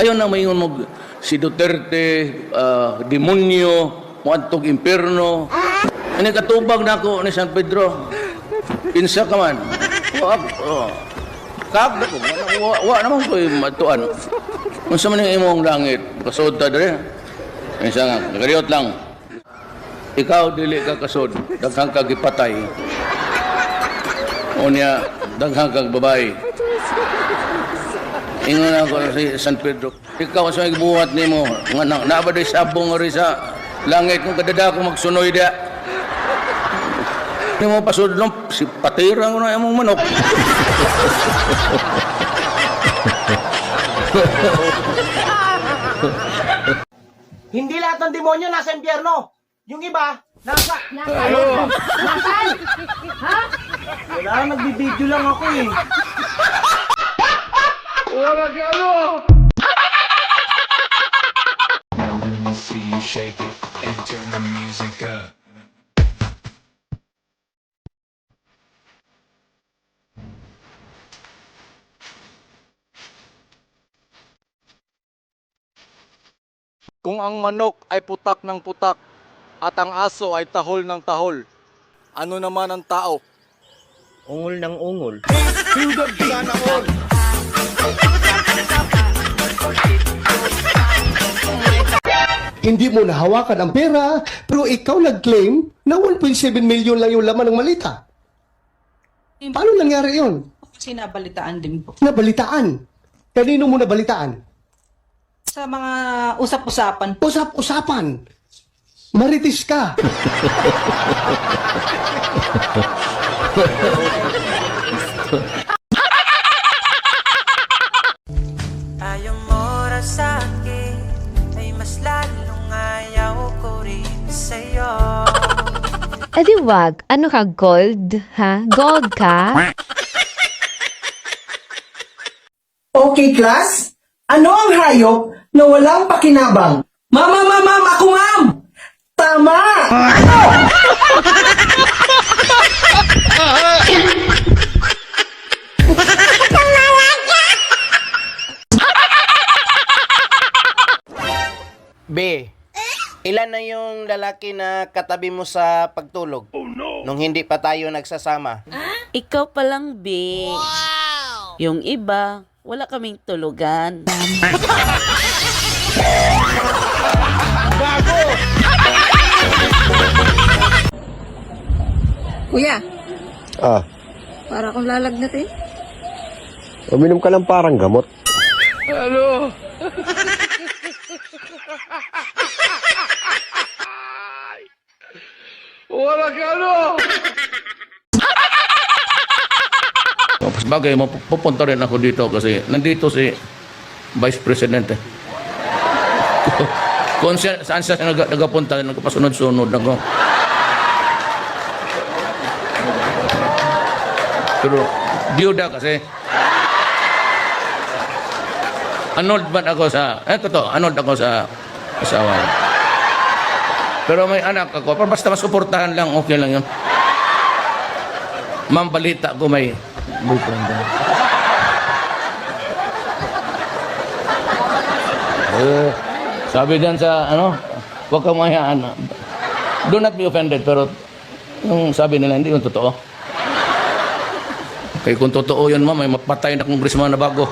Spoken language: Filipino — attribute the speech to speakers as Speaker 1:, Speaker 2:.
Speaker 1: Ayaw na mayon mo si Duterte, demonyo, muadtog impierno. Ini katubag na ako ni San Pedro. Kinsa ka man. Kag ko, wa naman ko matuan. Kung sa man yung imong langit, kasod ta dere. Kinsa nga, nagariot lang. Ikaw dili ka kasod, daghang kag ipatay. Unya, daghang kag babae. Ingon ako si San Pedro. Ikaw sa gibuhat nimo, nga naaba day sabong ori sa langit kung kadada ko magsunoy dia. Ni mo pasudlom si patira ko na imong manok.
Speaker 2: Hindi lahat ng demonyo nasa impyerno. Yung iba, nasa... Nasaan? Ha? Wala, nagbibideo lang ako eh.
Speaker 1: Wala ka ano!
Speaker 3: Now let me see you shake it and turn the music up.
Speaker 4: Kung ang manok ay putak ng putak at ang aso ay tahol ng tahol, ano naman ang tao?
Speaker 2: Ungol ng ungol.
Speaker 5: Hindi mo nahawakan ang pera, pero ikaw nag-claim na 1.7 million lang yung laman ng malita. Paano nangyari yun?
Speaker 6: Kasi nabalitaan din po.
Speaker 5: Nabalitaan. Kanino mo nabalitaan?
Speaker 6: Sa mga usap-usapan.
Speaker 5: Usap-usapan. Maritis ka.
Speaker 7: Ayaw mo ra sa akin, ay mas lalong ayaw ko rin sa'yo.
Speaker 8: Eh di wag, ano ka, gold? Ha? Gold ka?
Speaker 2: Okay, class? Ano ang hayop na walang pakinabang? Mama, ako ma'am! Tama!
Speaker 9: B. Ilan na yung lalaki na katabi mo sa pagtulog? Nung hindi pa tayo nagsasama.
Speaker 10: Ikaw pa lang, B. Yung iba, wala kaming tulugan.
Speaker 6: Kuya,
Speaker 5: Ah,
Speaker 6: para akong lalagnat eh.
Speaker 5: uminom ka ng parang gamot.
Speaker 1: Wala ka ano! Bagay, pupunta rin ako dito kasi nandito si Vice President. Kung saan siya nagapunta, nagpasunod-sunod ako. Pero, diyoda kasi. Annoyed man ako sa, annoyed ako sa asawa. Pero may anak ako, pero basta masuportahan lang, okay lang yun. Ma'am, balita ko may boyfriend daw. Sabi dyan sa, huwag kang mahiyaan. Do not be offended, pero yung sabi nila, hindi yung totoo. Kaya kung totoo yun, ma'am, may mapatay na congressman na bago.